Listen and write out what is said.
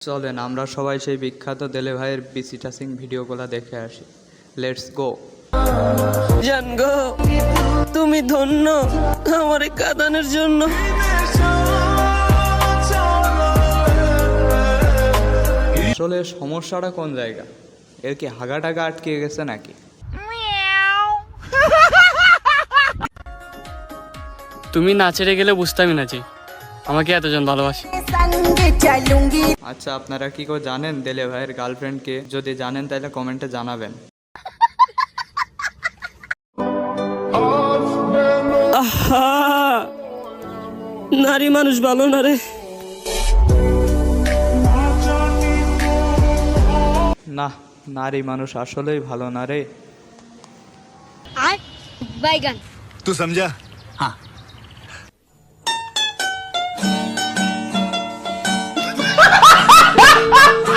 চলেন আমরা সবাই সেই বিখ্যাত দেলে ভাইয়ের বিসি টাচিং ভিডিওগুলো দেখে আসি। Let's go. জান গো তুমি ধন্য আমার এই কাঁদানের জন্য। আসলে সমস্যাটা কোন জায়গা? এর কি হাগা টাগা আটকে গেছে নাকি? তুমি না ছেড়ে গেলে বুঝতামই না যে আমাকে এতজন ভালোবাসে। আচ্ছা, আপনারা কি কেউ জানেন দেলে ভাইয়ের গার্লফ্রেন্ডকে? যদি জানেন তাহলে কমেন্টে জানাবেন। আহা, নারী মানুষ ভালো না রে। না, নারী মানুষ আসলেই ভালো না রে। बैगन तू समझा? हाँ।